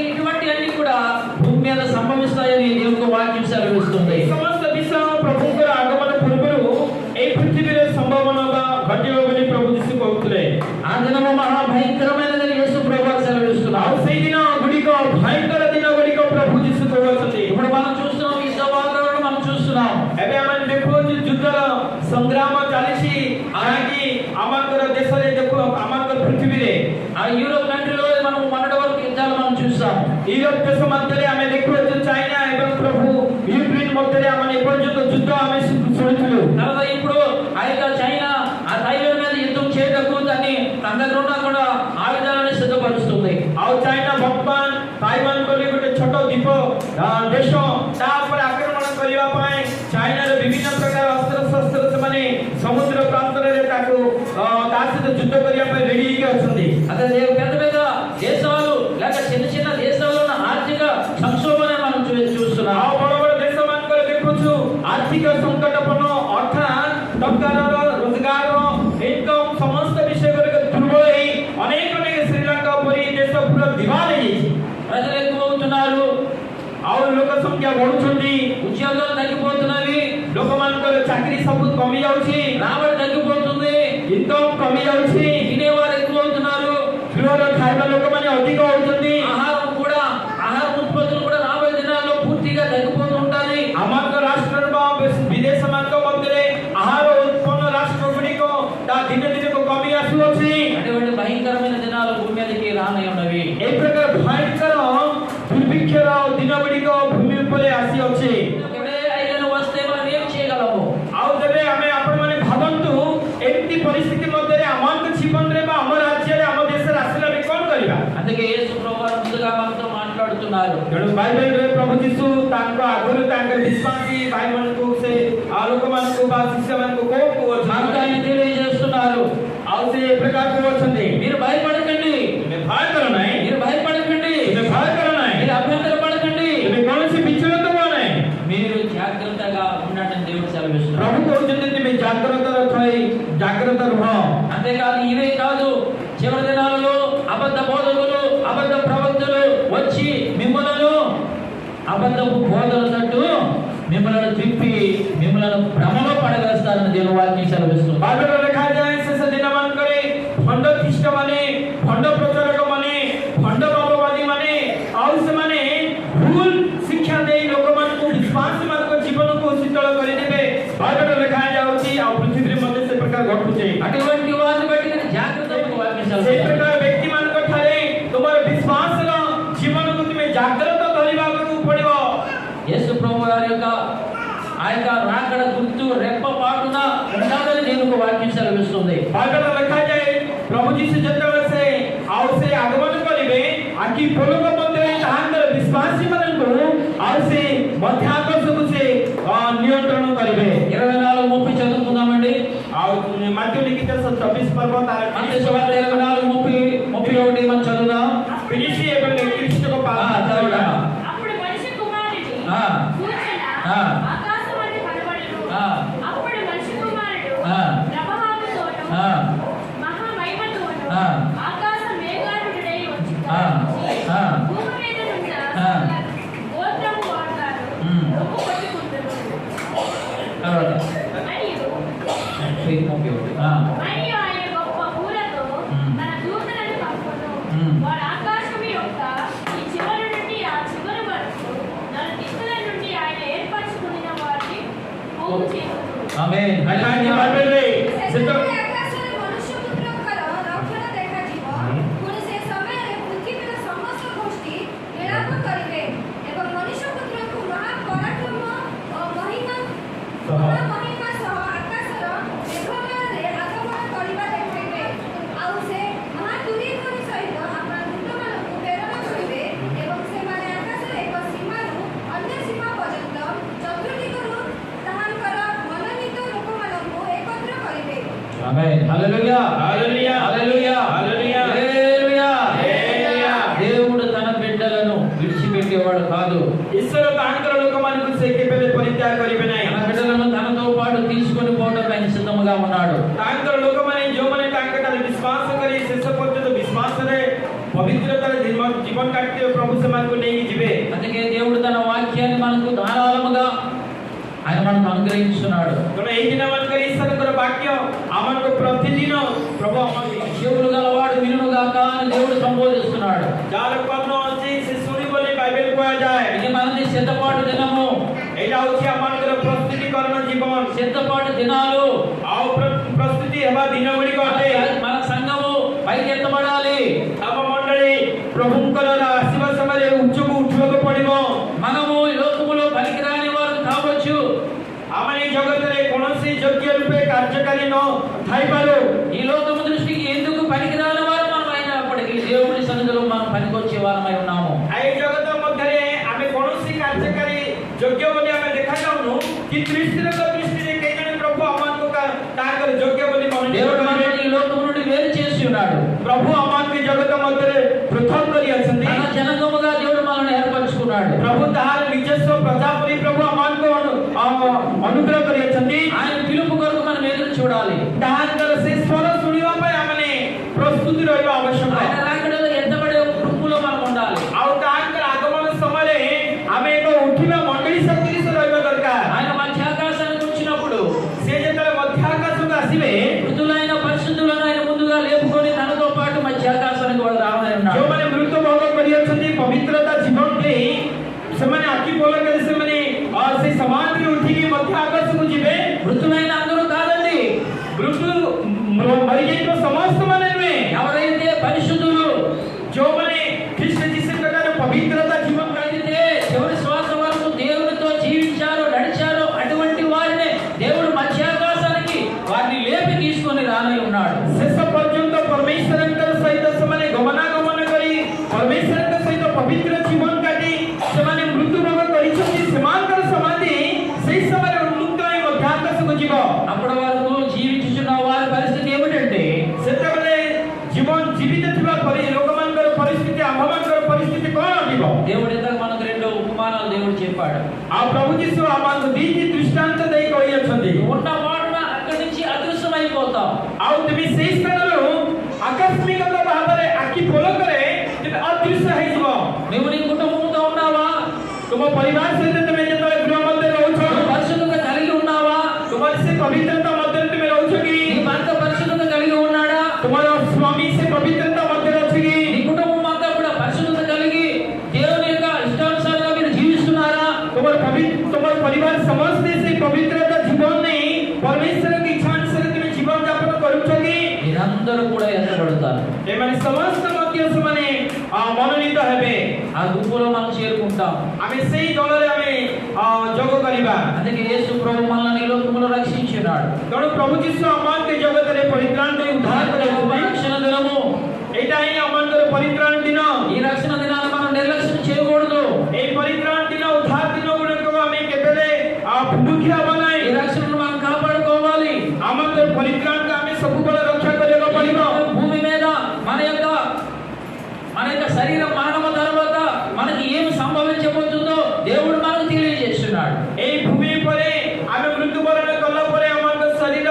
ఇటువంటి అన్ని కూడా భూమి మీద సంభవిస్తాయని దేవుని వాక్యం సెలవిస్తుంది. এই সমস্ত বিষয় প্রভুଙ୍କର আগমନ ପୂର୍ବରୁ এই ପୃଥିବୀରେ ସମ୍ଭାବନା ଘଟିବ ବୋଲି ପ୍ରଭୁ ଯୀଶୁ କହୁଥିଲେ. ఆ దినము మహా భయంకరమైనదని యేసు ప్రభు సెలవిస్తున్నారు. ଆଉ ସେଇ ଦିନ ଗୁଡ଼ିକ ଭୟଙ୍କର ଦିନ ଗୁଡ଼ିକ ପ୍ରଭୁ ଯୀଶୁ କହୁଛନ୍ତି. ఇప్పుడు మనం చూస్తున్నాం, యుద్ధ వాతావరణం మనం చూస్తున్నాం. ଏବେ ଆମେ ଦେଖୁଛୁ ଯୁଦ୍ଧର ସଂଗ୍ରାମ ଚାଲିଛି ଯାହାକି ଆମଙ୍କର ଦେଶରେ ଦେଖୁ ଆମଙ୍କର ପୃଥିବୀରେ ఆ యూరోప్ కంట్రీలో మనం మొన్నటి వరకు యుద్ధాలు మనం చూసాం. యూరోప్ దేଶ ମଧ୍ୟରେ ଆମେ ଦେଖୁଛୁ ଚାଇନା ଏବଂ ପ୍ରଭୁ ୟୁକ୍ରେନ ମଧ୍ୟରେ ଆମେ ଏପର୍ଯ୍ୟନ୍ତ ଯୁଦ୍ଧ ଆମେ ଶୁଣିଥିଲୁ. తర్వాత ఇప్పుడు ఆ యొక్క చైనా ఆ థైలాండ్ మీద యుద్ధం చేయటకు దాన్ని తన దగ్గర ఉన్న కూడా ఆయుధాలను సిద్ధపరుస్తుంది. ଆଉ ଚାଇନା ବର୍ତ୍ତମାନ ତାଇୱାନ ବୋଲି ଗୋଟେ ଛୋଟ ଦ୍ୱୀପ ଦେଶ ତା ଉପରେ ଆକ୍ରମଣ କରିବା ପାଇଁ ଚାଇନାର ବିଭିନ୍ନ ପ୍ରକାର ଅସ୍ତ୍ରଶସ୍ତ୍ର ସେମାନେ ସମୁଦ୍ର ପ୍ରାନ୍ତରେ ତାକୁ ତା ସହିତ ଯୁଦ୍ଧ କରିବା ପାଇଁ ରେଡି ହେଇକି ଅଛନ୍ତି. అదే పెద్ద పెద్ద దేశాలు లేక చిన్న చిన్న దేశాల్లో ఉన్న ఆర్థిక సంక్షోభాన్ని మనం చూస్తున్నాం. ଆଉ ବଡ଼ ବଡ଼ ଦେଶ ମାନଙ୍କରେ ଦେଖୁଛୁ ଆର୍ଥିକ ସଂକଟପନ୍ନ ଅର୍ଥାତ୍ ଟଙ୍କାର ରୋଜଗାର ଇନକମ୍ ସମସ୍ତ ବିଷୟ ଗୁଡ଼ିକ ଦୁର୍ବଳ ହେଇ ଅନେକ ଶ୍ରୀଲଙ୍କା ପରି ଦେଶ ପୁରା ଦିବାଲ ହେଇଯାଇଛି. ప్రజలు ఎక్కువ అవుతున్నారు, ଆଉ ଲୋକ ସଂଖ୍ୟା ବଢୁଛନ୍ତି, ఉద్యోగాలు తగ్గిపోతున్నవి, ଲୋକମାନଙ୍କର ଚାକିରି ସବୁ କମି ଯାଉଛି, రాబడి తగ్గిపోతుంది, ଇନକମ୍ କମି ଯାଉଛି, తినేవారు ఎక్కువ అవుతున్నారు, ଗୃହର ଖାଇବା ଲୋକମାନେ ଅଧିକ ହଉଛନ୍ତି, ఆహార ఉత్పత్తులు కూడా రాబోయే దినాల్లో పూర్తిగా తగ్గిపోతూ ఉంటాయి. ଆମଙ୍କ ରାଷ୍ଟ୍ର ବା ବିଦେଶ ମାନଙ୍କ ମଧ୍ୟରେ ଆହାର ଉତ୍ପନ୍ନ ରାଷ୍ଟ୍ର ଗୁଡ଼ିକ ତା ଦିନେ ଦିନକୁ କମି ଆସୁଅଛି. అటువంటి భయంకరమైన దినాలు భూమి మీదకి రానై ఉన్నవి. এই ପ୍ରକାର ଭୟଙ୍କର ଦୁର୍ଭିକ୍ଷର ଦିନ ଗୁଡ଼ିକ ଭୂମି ଉପରେ ଆସିଅଛି. କେବେ ଆଇలను వస్తే మనం ఏం చేయగలము? ଆଉ ଯେବେ ଆମେ ଆପଣମାନେ ଭାବନ୍ତୁ ଏମିତି ପରିସ୍ଥିତି ମଧ୍ୟରେ ଆମଙ୍କ ଜୀବନରେ ବା ଆମ ରାଜ୍ୟରେ ଆମ ଦେଶରେ ଆସିଲେ ଆମେ କ'ଣ କରିବା? అందుకే యేసు ప్రభువు ముందుగా మనతో మాట్లాడుతున్నారు. ତେଣୁ ବାଇବେଲରେ ପ୍ରଭୁ ଯୀଶୁ ତାଙ୍କ ଆଗରୁ ତାଙ୍କର ବିଶ୍ୱାସୀ ଭାଇମାନଙ୍କୁ ସେ ଲୋକମାନଙ୍କୁ ବା ଶିଷ୍ୟମାନଙ୍କୁ మనకు ఆయన తెలియజేస్తున్నారు. ଆଉ ସେ ଏ ପ୍ରକାର କହୁଛନ୍ତି, మీరు భయపడకండి, ତୁମେ ଭୟ କର ନାହିଁ, మీరు భయపడకండి, ତୁମେ ଭୟ କର ନାହିଁ, మీరు అభ్యంతర పడకండి, ତୁମେ କୌଣସି ବିଚଳିତ ହୁଅ ନାହିଁ. మీరు జాగ్రత్తగా ఉండండి దేవుడు సెలవిస్తున్నారు. ପ୍ରଭୁ କହୁଛନ୍ତି ତୁମେ ଜାଗ୍ରତ ରୁହ. అంతేకాదు ఇవే కాదు, చివరి దినాలలో అబద్ధ బోధకులు అబద్ధ ప్రవక్తలు వచ్చి మిమ్మలను అబద్ధపు బోధల తట్టు మిమ్మల్ని త్రిప్పి మిమ్మల్ని భ్రమలో పడవేస్తారని దేవుని వాక్యం సెలవిస్తుంది. ବାଇବେଲରେ ଲେଖାଯାଏ ଶେଷ ଦିନମାନଙ୍କରେ ଭଣ୍ଡ ଖ୍ରୀଷ୍ଟମାନେ, ଭଣ୍ଡ ପ୍ରଚାରକମାନେ, ଭଣ୍ଡ ବାବବାଦୀମାନେ ଆଉ ସେମାନେ ଭୁଲ ଶିକ୍ଷା ଦେଇ ଲୋକମାନଙ୍କୁ ବିଶ୍ୱାସୀମାନଙ୍କ ଜୀବନକୁ ଶୀତଳ କରିଦେବେ. ବାଇବେଲରେ ଲେଖାଯାଉଛି ଆଉ ପୃଥିବୀରେ దేవుని వాక్యం సెలవిస్తుంది. बाइबल लिखा जाए प्रभु जीसु जेतेबेले से आउ से आगमन करिवे आकि पोलोक मध्ये ताहांकर विश्वासी मननको आउ से मध्य आकाशକୁ से नियंत्रण करिवे. 24:30 చదువుకుందామండి. आउ मत्ती लिखित 24 पर्व तार మత్తయి సువార్త 24:31 మనం చదువుదాం. फिलिसी एवं क्रिस्टको చదవడం. అప్పుడు మనిషి కుమారుడి ఆ. సూచన ఆ. ఆకాశమందు కనబడును. ఆ. అప్పుడు మనిషి కుమారుడు ఆ. ప్రభావముతోను ఆ. మహామహిమతోను ఆ. ఆకాశ మేఘారూఢుడై వచ్చి ఆ. ఆ. భూమి మీద నుండి ఆ. గోత్రము వాడతారు ఉమ్. రొమ్ము కొట్టుకుంటారు తర్వాత మరియు ఆయన గొప్ప ఊరతో తన దూతలను పంపును. వాడు ఆకాశము యొక్క ఈ చివరి నుండి ఆ చివరి వరకు 4 దిక్కుల నుండి ఆయన ఏర్పరచుకున్న వారిని పోగు చేయును. ఆమేన్. हालांकि बाइबल रे से तो ଆକାଶରେ ମନୁଷ୍ୟପୁତ୍ରଙ୍କର ଲକ୍ଷଣ ଦେଖାଯିବ। ପୁଣି ସେ ସମୟରେ ପୃଥିବୀର ସମସ୍ତ ଗୋଷ୍ଠୀ ବିଳାପ କରିବେ ଏବଂ ମନୁଷ୍ୟପୁତ୍ରଙ୍କୁ ମହାପରାକ୍ରମ ଓ ମହିମା ସହ ଆକାଶର ମେଘମାଳାରେ ଆଗମନ କରିବା ଦେଖାଇବେ। ଆଉ ସେ ମହାତୁରୀ ଧ୍ୱନି ସହିତ ଆପଣା ଦୂତମାନଙ୍କୁ ପ୍ରେରଣ କରିବେ ଏବଂ ସେମାନେ ଆକାଶରେ ଏକ ସୀମାରୁ ଅନ୍ୟ ସୀମା ପର୍ଯ୍ୟନ୍ତ ଚତୁର୍ଦିଗରୁ ତାହାଙ୍କର ମନୋନୀତ ଲୋକମାନଙ୍କୁ ଏକତ୍ର କରିବେ। Amen. Hallelujah. Hallelujah hallelujah. Hallelujah hallelujah. Hallelujah. దేవుడు తన బిడ్డలను విడిచిపెట్టేవాడు కాదు. ईश्वर तांकर लोकमानकु से केबेले परित्याग करिवे नाही. తన బిడ్డలను తనతో పాటు తీసుకొని పోవడం ఆయన సిద్ధముగా ఉన్నాడు. तांकर लोकमाने जो माने तांकर विश्वास करी शेष पर्यंत विश्वास रे पवित्रतार जीवन काटते प्रभु समान को नहीं जिवे. అందుకే దేవుడు తన వాక్యాన్ని మనకు ధారాళముగా ఆయన మనకు అనుగ్రహిస్తున్నాడు. तो एई दिन मन करी ईश्वर वाक्य आमन को प्रतिदिन प्रभु आमन చెవులు గలవాడు వినును గాక అని దేవుడు సంబోధిస్తున్నాడు. जार कनो अछि से सुनी बोली बाइबल कोया जाय. ఇది మనది సిద్ధపాటు దినము. एटा होछि आमन को प्रस्तुतिकरण जीवन. సిద్ధపాటు దినాలు. आउ प्रस्तुति हेबा दिन गुडी कोटे. మన సంఘము పైకెత్తబడాలి. ଆମ मंडळी प्रभुଙ୍କର ଆସିବା ସମୟରେ ଉଚ୍ଚକୁ ଉଠିବାକୁ ପଡ଼ିବ. మనము లోకములో పలికిరాని వారు కావచ్చు. ଆମେ ఈ ଜଗତରେ କୌଣସି ଯୋଗ୍ୟ ରୂପେ କାର୍ଯ୍ୟକାରୀ ନ ଥାଇପାରୁ. ఈ లోకము దృష్టికి ఎందుకు పనికిరాని వారు మనం అయినప్పటికీ దేవుని సన్నిధిలో మనం పనికొచ్చే వారమై ఉన్నాము. এই ଜଗତ ମଧ୍ୟରେ ଆମେ କୌଣସି କାର୍ଯ୍ୟକାରୀ ଯୋଗ୍ୟ ବୋଲି ଆମେ ଦେଖାଯାଉନୁ କିନ୍ତୁ ଈଶ୍ୱରଙ୍କ ଦୃଷ୍ଟିରେ କେହି ଜଣେ ପ୍ରଭୁ ଆମମାନଙ୍କୁ ତାଙ୍କର ଯୋଗ୍ୟ ବୋଲି ମନୋନୀତ దేవుడు କରିବେ. మనల్ని ఈ లోకము నుండి వేరు చేసి ఉన్నాడు. ପ୍ରଭୁ ଆମମାନଙ୍କୁ ఈ ଜଗତ ମଧ୍ୟରେ ପୃଥକ କରି ଅଛନ୍ତି. తన జనకముగా దేవుడు మనల్ని ఏర్పరచుకున్నాడు. ପ୍ରଭୁ ତାହାର ନିଜସ୍ୱ ପ୍ରଜା ପରି ପ୍ରଭୁ ଆମମାନଙ୍କୁ ଅନୁଗ୍ରହ କରି ଅଛନ୍ତି. ఆయన పిలుపు కొరకు మనం ఎదురు చూడాలి. ତାହାଙ୍କର ସେ ସ୍ୱର ଶୁଣିବା ପାଇଁ ଆମେ ପ୍ରସ୍ତୁତି ରହିବା ଆବଶ୍ୟକ. ఆయన రాకడలో ఎత్తబడే ఒక గుంపులో మనం ఉండాలి. ଆଉ ତାହାଙ୍କର ଆଗମନ ସମୟରେ ଆମେ ଏକ ଉଠିବା ମଣ୍ଡଳୀ ସଦୃଶ ରହିବା ଦରକାର. ఆయన మధ్యాకాశానికి వచ్చినప్పుడు ସେ ଯେତେବେଳେ ମଧ୍ୟ ଆକାଶକୁ ଆସିବେ మృతులైన పరిశుద్ధులను ఆయన ముందుగా లేపుకొని తనతో పాటు మధ్యాకాశానికి వాళ్ళు రావాలని ఉన్నాడు. ଯେଉଁମାନେ ମୃତ ଭୋଗ କରିଅଛନ୍ତି ପବିତ୍ରତା ଜୀବନ ଦେଇ ସେମାନେ ଆଖି ପଲକରେ ସେମାନେ ସେ ସମାଧିରେ ଉଠିକି ମଧ୍ୟ ଆକାଶକୁ ଯିବେ. మృతులైన అందరూ కాదండి. ମୃତ୍ୟୁ ମରିଯାଇଥିବା ସମସ୍ତ ମାନେ ନୁହେଁ. ఎవరైతే పరిశుద్ధులు ଯେଉଁମାନେ ଖ୍ରୀଷ୍ଟ ଯୀଶୁଙ୍କ ଠାରୁ ପବିତ୍ରତା ଜୀବନ అయితే చివరి శ్వాస వరకు దేవునితో జీవించారో నడిచారో అటువంటి వారిని దేవుడు మధ్యాకాశానికి వారిని లేపి తీసుకొని రానై ఉన్నాడు. ଶେଷ ପର୍ଯ୍ୟନ୍ତ ପରମେଶ୍ୱରଙ୍କ ସହିତ ସେମାନେ ଗମନାଗମନ କରି ପରମେଶ୍ୱରଙ୍କ ସହିତ ପବିତ୍ର ଜୀବନ କାଟି ସେମାନେ ମୃତ୍ୟୁ ଭୋଗ କରିଛନ୍ତି. ସେମାନଙ୍କର ସମାଧି ସେହି ସମୟରେ ଉନ୍ମୁକ୍ତ ହୋଇ ମଧ୍ୟ ଆକାଶକୁ ଯିବ. అప్పటి వరకు జీవించుచున్న వారి పరిస్థితి ఏమిటంటే ସେତେବେଳେ ଜୀବନ ଜୀବିତ ଥିବା ଲୋକମାନଙ୍କର ପରିସ୍ଥିତି ଆମ୍ଭମାନଙ୍କର ପରିସ୍ଥିତି କ'ଣ ଯିବ? దేవుడు ఇంతకు మనకు 2 ఉపమానాలు దేవుడు చెప్పాడు. ଆଉ ପ୍ରଭୁ ଯୀଶୁ ଆମକୁ ଦୁଇଟି ଦୃଷ୍ଟାନ୍ତ ଦେଇ କହିଅଛନ୍ତି. ఉన్న మాటన అక్కడి నుంచి అదృశ్యమైపోతాం. ଆଉ ତୁମେ ସେହି ସ୍ଥାନରୁ ଆକସ୍ମିକ ଭାବରେ ଆଖି ପଲକରେ ତୁମେ ଅଦୃଶ୍ୟ ହେଇଯିବ. నువ్వు నీ కుటుంబంతో ఉన్నావా? ତୁମ ପରିବାର ସହିତ ତୁମେ ଯେତେବେଳେ ଗୃହ ମଧ୍ୟରେ ରହୁଛ నువ్వు పరిశుద్ధత కలిగి ఉన్నావా? ତୁମର ସେ ପବିତ୍ରତା ମଧ୍ୟରେ ତୁମେ ରହୁଛ କି? నీ భర్త పరిశుద్ధత కలిగి ఉన్నాడా? ତୁମର ସ୍ୱାମୀ ସେ ପବିତ୍ରତା ମଧ୍ୟରେ ଅଛି କି? నీ కుటుంబం అంతా కూడా పరిశుద్ధత కలిగి దేవుని యొక్క ఇష్టానుసారంగా మీరు జీవిస్తున్నారా? ତୁମର ପରିବାର ସମସ୍ତେ ସେ ପବିତ୍ରତା ଜୀବନ ନେଇ ପରମେଶ୍ୱରଙ୍କ ଇଚ୍ଛା ଅନୁସାରେ ତୁମେ ଜୀବନ ଯାପନ କରୁଛ କି? మీరందరూ కూడా ఎత్తబడతారు. ଏମାନେ ସମସ୍ତ ମଧ୍ୟ ସେମାନେ ମନୋନୀତ ହେବେ. ఆ గుంపులో మనం చేరుకుంటాం. आमे सेही दଳରେ आमे जोग करिबा। అందుకే యేసు ప్రభు మనల్ని ఈ లోకములో రక్షించినాడు. तेणु प्रभु जीशु अमानके जगतरे परित्राण दे उद्धार करे రక్షణ దినము एटा ही अमानकर परित्राण दिन। ఈ రక్షణ దినాన్ని మనం నిర్లక్ష్యం చేయకూడదు. ए परित्राण दिन उद्धार दिन गुडको आमे केबेले भूमिका बनाई ఈ రక్షణను మనం కాపాడుకోవాలి. अमानकर परित्राण का आमे सबुबल रक्षा करेगा पड़िबो। భూమి మీద మన యొక్క శరీరం మరణము తర్వాత మనకి ఏమి సంభవించబోతుందో దేవుడు మనకు తెలియజేస్తున్నాడు. ए भूमि परे आमे मृत्युवरण कला परे अमानकर शरीर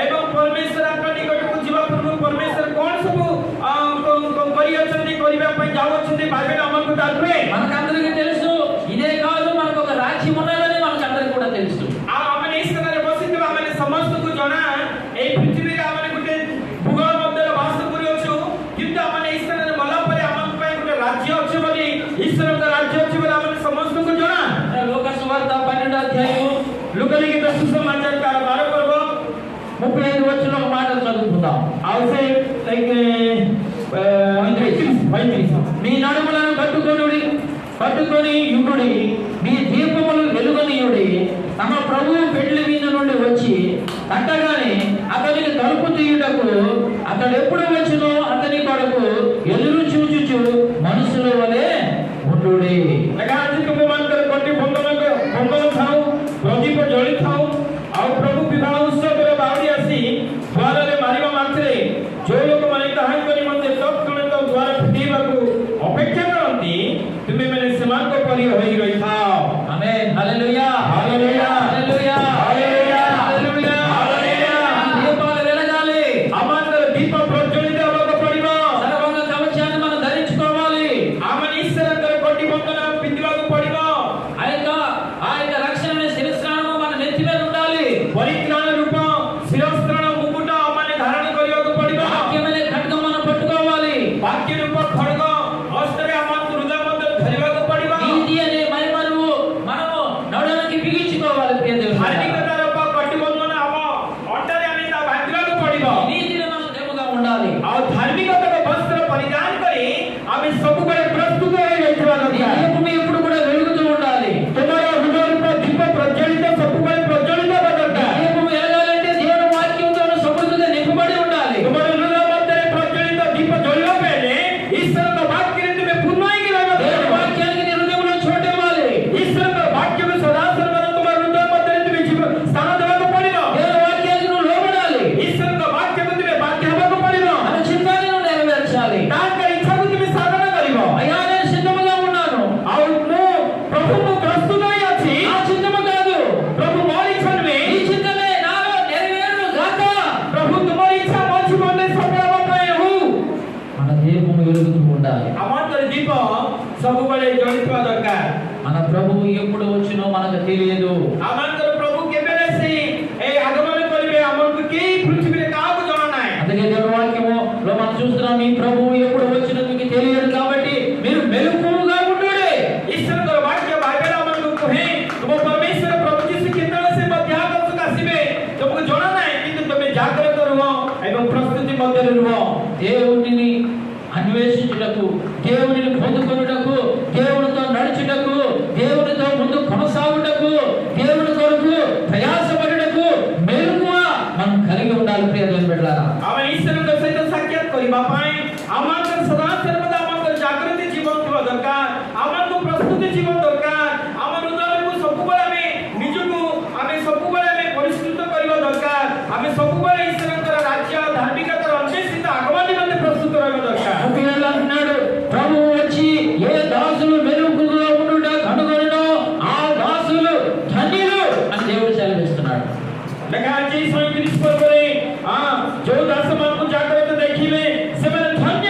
एवं परमेश्वर आपन निकटको जीवा पूर्व परमेश्वर कोन सब करि अछंती करिबा पय जावछंती बाइबल अमानको दातवे మనకందరికీ తెలుసు. ఇదే కాదు, మనకు ఒక రాజ్యం ఉన్నదని మనకందరికీ కూడా తెలుసు. आमे इस तरह बसित आमे समस्त को जना ए पृथ्वी रे आमे गुटे भूगोल मध्य वास करि अछु किंतु आमे इस तरह मला परे अमान पय गुटे राज्य अछि बोली ईश्वर का राज्य अछि बोली आमे समस्त को जना। లోక సువార్త 12వ అధ్యాయం लुकलिखित सुसमाचार का 12 पर्व 35 వచనంలో ఒక మాట చదువుకుందాం. आवसे लाइक 35 మీ నడుములను కట్టుకొని యుగుడి, మీ దీపములు వెలుగనీయుడి. తమ ప్రభువు పెళ్లి మీద నుండి వచ్చి తట్టగానే అతనికి తలుపు తీయుటకు అతడు ఎప్పుడు వచ్చినో అతని కొరకు ఎదురు చూచుచు మనుషుల వలె ఉండుడి. लगा आज तुम मानकर कोटि बंधन थाओ प्रदीप जळी थाओ और प्रभु विवाह उत्सव रे बावडी आसी द्वार रे मारिबा मात्रे जो लोक माने ताहां करी मते तत्क्षण तो द्वार फुटीबा को अपेक्षा करंती तुमे माने समान को परि होई रही थाओ। Amen. Hallelujah, hallelujah hallelujah, hallelujah hallelujah, hallelujah. దీపాలు వెలగాలి. अमानकर दीप प्रज्वलित होगा पड़िबो। సర్వాంగ కవచాన్ని మనం ధరించుకోవాలి. आमन ईश्वर कर कोटि बंधन पिंदिबा को पड़िबो। ఆ యొక్క రక్షణ శిరస్త్రాణము మన నెత్తి మీద ఉండాలి. परित्राण रूप शिरस्त्राण मुकुट आमने धारण करियो को पड़िबो। వాక్యమనే ఖడ్గం మనం పట్టుకోవాలి. वाक्य रूप खड्ग अस्त्रे अमन हृदय मध्य धरिबा को पड़िबो। నీతి అనే మహిమను మనము నడుముకి బిగించుకోవాలి. ప్రియ దేవుని धार्मिकता रूप कोटि बंधन आम अंडरे आमे ता बांधिबा को पड़िबो। నీతిని మనం దేముగా ఉండాలి. और धार्मिकता को वस्त्र परिधान करी आमे सब बड़े प्रस्तुत होई रहिबा నీ दरकार। దీపము ఎప్పుడు కూడా వెలుగుతూ ఉండాలి. तुम्हारा हृदय रूप दीप प्रज्वलित सब बड़े प्रज्वलित होगा दरकार। దీపము వెలగాలంటే దేవుని వాక్యంతో సమృద్ధిగా నింపబడి ఉండాలి. तुम्हारे हृदय मध्य प्रज्वलित दीप जलिबा पहले ईश्वर का वाक्य रे तुम्हें पूर्ण होई रहबा దేవుని दरकार। వాక్యానికి నీ హృదయంలో చోటు ఇవ్వాలి. ईश्वर का वाक्य में सदा सर्वदा तुम्हारे हृदय मध्य तुम्हें जीवन स्थान देवा को पड़िबो। దేవుని వాక్యానికి నువ్వు లోబడాలి. ईश्वर का वाक्य में तुम्हें बाध्य होगा को पड़िबो। మన చిత్తాన్ని నువ్వు నెరవేర్చాలి. ताका इच्छा को तुम्हें साधना करिबो। అయ్యా నేను సిద్ధముగా ఉన్నాను. और मो प्रभु को प्रस्तुत होई अछि నా చిత్తము కాదు, प्रभु मोर इच्छा నీ में చిత్తమే నాలో నెరవేరును గాక. प्रभु तुम्हारी इच्छा मोर जीवन में सफल होताय हूं। మన దీపము వెలుగుతూ ఉండాలి. अमानकर दीप सब बड़े जलित होगा दरकार। మన ప్రభువు ఎప్పుడు వచ్చినో మనకు తెలియదు. अमानकर प्रभु केबेले से ए आगमन करिबे अमन को के पृथ्वी रे काको जणा नाय। అందుకే దేవుని వాక్యములో మనం చూస్తున్నాం, మీ ప్రభువు ఎప్పుడు వచ్చినో మీకు తెలియదు కాబట్టి మీరు మెలకువగా ఉండుడి. ईश्वर का वाक्य बाइबल अमन को कहे तुम परमेश्वर प्रभु जीसु केतळ से मध्यागत कासिबे तुमको जणा नाय किंतु तुमे जागृत रहो एवं प्रस्तुति मध्य रहो। దేవునిని అన్వేషించుటకు, దేవునిని పొందుకొనుటకు, దేవునితో నడుచుటకు, దేవునితో ముందు కొనసాగుటకు, దేవుని కొరకు ప్రయాసపడుటకు మెలకువ మనం కలిగి ఉండాలి. ప్రియ దేవుని బిడ్డలారా, आमे ईश्वर का सहित साक्षात करिबा पाए अमन का सदा सर्वदा अमन का जागृति जीवन थवा दरकार। अमन को प्रस्तुति जीवन दरकार। अमन हृदय को सबुबळे में निजको आमे सबुबळे में परिष्कृत करिबा दरकार। आमे सबुबळे ईश्वर का राज्य धार्मिकता अन्वेषित आगमन में प्रस्तुत रहबा दरकार। ఒకవేళ అంటున్నాడు, ప్రభువు వచ్చి ఏ దాసులు మెలకువగా ఉండుట కనుగొనో ఆ దాసులు ధన్యులు అని దేవుడు సెలవిస్తున్నాడు. लगा जी 37 पर करे हां जो दास मन को जागृत देखिबे से मन धन्य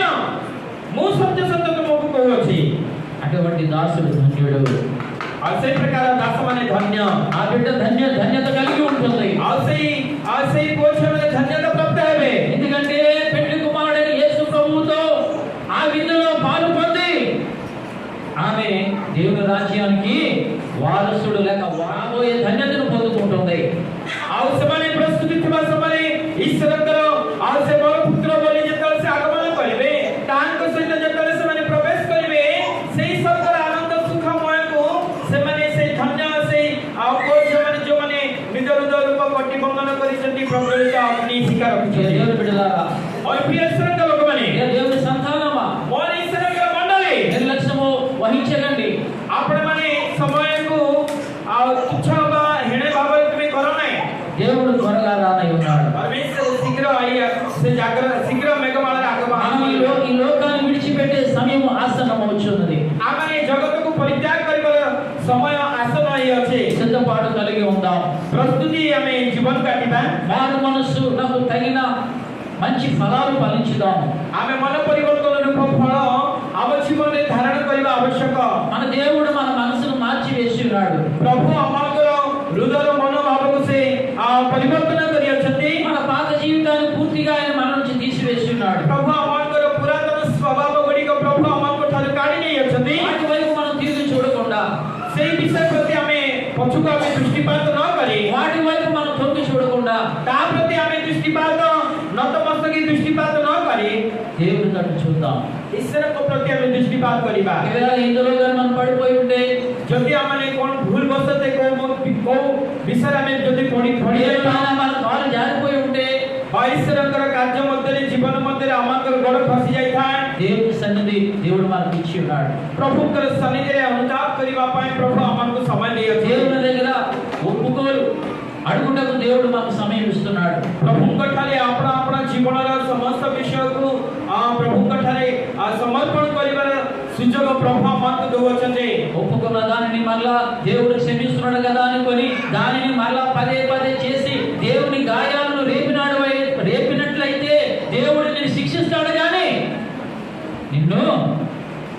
मो सत्य सत्य तुमको कहउछि। అటువంటి దాసుడు ధన్యుడు. आसे प्रकार दास माने धन्य ఆ బిడ్డ ధన్యత కలిగి ఉంటుంది. आसे पोषण में धन्यता प्राप्त हेबे। ఎందుకంటే పెళ్లి కుమారుడైన యేసు ప్రభువుతో ఆ విందులో పాలు పొంది ఆమె దేవుని రాజ్యానికి వారసుడు లేక రాబోయే ధన్యతను పొందుకుంటుంది. ଆଉ ସେମାନେ ପ୍ରସ୍ତୁତି ଥିବା ସମୟରେ ଈଶ୍ୱରଙ୍କର ଆଉ ସେ ବଡ଼ ପୁତ୍ର ବୋଲି ଯେତେବେଳେ ସେ ଆଗମନ କରିବେ ତାଙ୍କ ସହିତ ଯେତେବେଳେ ସେମାନେ ପ୍ରବେଶ କରିବେ ସେହି ଅଧିକାର ରଖିଛନ୍ତି। దేవుని బిడ్డలారా, ମୋର ପ୍ରିୟ ଈଶ୍ୱରଙ୍କ ଲୋକମାନେ, ఏ దేవుని సంతానమా, ମୋର ଈଶ୍ୱରଙ୍କ ମଣ୍ଡଳୀ, నిర్లక్ష్యము వహించకండి। ଆପଣମାନେ ସମୟକୁ ଆଉ ତୁଚ୍ଛ ବା ହେଣ ଭାବରେ ତୁମେ କର ନାହିଁ। దేవుడు త్వరగా రానై ఉన్నాడు। ପରମେଶ୍ୱର ଶୀଘ୍ର ସେ ଜାଗର ଶୀଘ୍ର ମେଘମାଳାରେ ଆଗମନ మనం ఈ లోకాన్ని విడిచిపెట్టే సమయం ఆసన్నమవుచున్నది। ଆମେ ଜଗତକୁ ପରିତ୍ୟାଗ କରିବାର ସମୟ ଆସନ୍ନ ହୋଇଅଛି। సిద్ధపాటు కలిగి ఉందాం। ପ୍ରସ୍ତୁତି ଆମେ ଜୀବନ କାଟିବା। మారు మనస్సునకు తగిన మంచి ఫలాలు ఫలించుదాం। ଆମେ ମନ ପରିବର୍ତ୍ତନ ରୂପ ଫଳ ଆମ ଜୀବନରେ ଧାରଣ କରିବା ଆବଶ୍ୟକ। మన దేవుడు మన మనసును మార్చి వేసి ఉన్నాడు। ପ୍ରଭୁ ଆମଙ୍କର ହୃଦୟର ମନୋଭାବକୁ ସେ ପରିବର୍ତ୍ତନ କରିଅଛନ୍ତି। మన పాత జీవితాన్ని పూర్తిగా ఆయన మన నుంచి తీసివేసి ఉన్నాడు। ପ୍ରଭୁ ଆମଙ୍କର ପୁରାତନ ସ୍ୱଭାବ ଗୁଡ଼ିକ ପ୍ରଭୁ ଆମଙ୍କ ଠାରୁ କାଢି ନେଇଅଛନ୍ତି। వాటి వైపు మనం తిరిగి చూడకుండా, ସେଇ ବିଷୟ ପ୍ରତି ଆମେ ପଛକୁ ଆମେ ଦୃଷ୍ଟିପାତ ନ କରି, వాటి వైపు మనం తొంగి చూడకుండా ତା ପ୍ରତି ଆମେ ଦୃଷ୍ଟିପାତ ନତମସ୍ତକି ଦୃଷ୍ଟିପାତ ନ କରି దేవుడి తట్టు చూద్దాం। ଈଶ୍ୱରଙ୍କ ପ୍ରତି ଆମେ ଦୃଷ୍ଟିପାତ କରିବା। ఒకవేళ ఇందులో కానీ మనం పడిపోయి ఉంటే, ଯଦି ଆମେ କ'ଣ ଭୁଲ ବଶତେ କୋଉ ବିଷୟରେ ଆମେ ଯଦି ఏదైనా మన కాలు జారిపోయి ఉంటే, ଈଶ୍ୱରଙ୍କର କାର୍ଯ୍ୟ ମଧ୍ୟରେ ଜୀବନ ମଧ୍ୟରେ ଆମଙ୍କର ଗୋଡ଼ ଖସି ଯାଇଥାଏ। దేవుని సన్నిధి దేవుడు మనకి ఇచ్చి ఉన్నాడు। ପ୍ରଭୁଙ୍କର ସନ୍ନିଧିରେ ଅନୁତାପ କରିବା ପାଇଁ ପ୍ରଭୁ ଆମକୁ ସମୟ ଦେଇଅଛି। దేవుని దగ్గర ఒప్పుకోలు అడుగుటకు దేవుడు మనకు సమయం ఇస్తున్నాడు। ପ୍ରଭୁଙ୍କ ଠାରେ ଆପଣା ଆପଣା ଜୀବନର ସମସ୍ତ ବିଷୟକୁ ପ୍ରଭୁଙ୍କ ଠାରେ ସମର୍ପଣ କରିବାର ସୁଯୋଗ ପ୍ରଭୁ ଆମକୁ ଦେଉଅଛନ୍ତି। ఒప్పుకున్న దానిని మరలా దేవుడు క్షమిస్తున్నాడు కదా అనుకొని దానిని మరలా పదే పదే చేసి దేవుని గాయాలను రేపినట్లయితే దేవుడు నిన్ను శిక్షిస్తాడు కానీ నిన్ను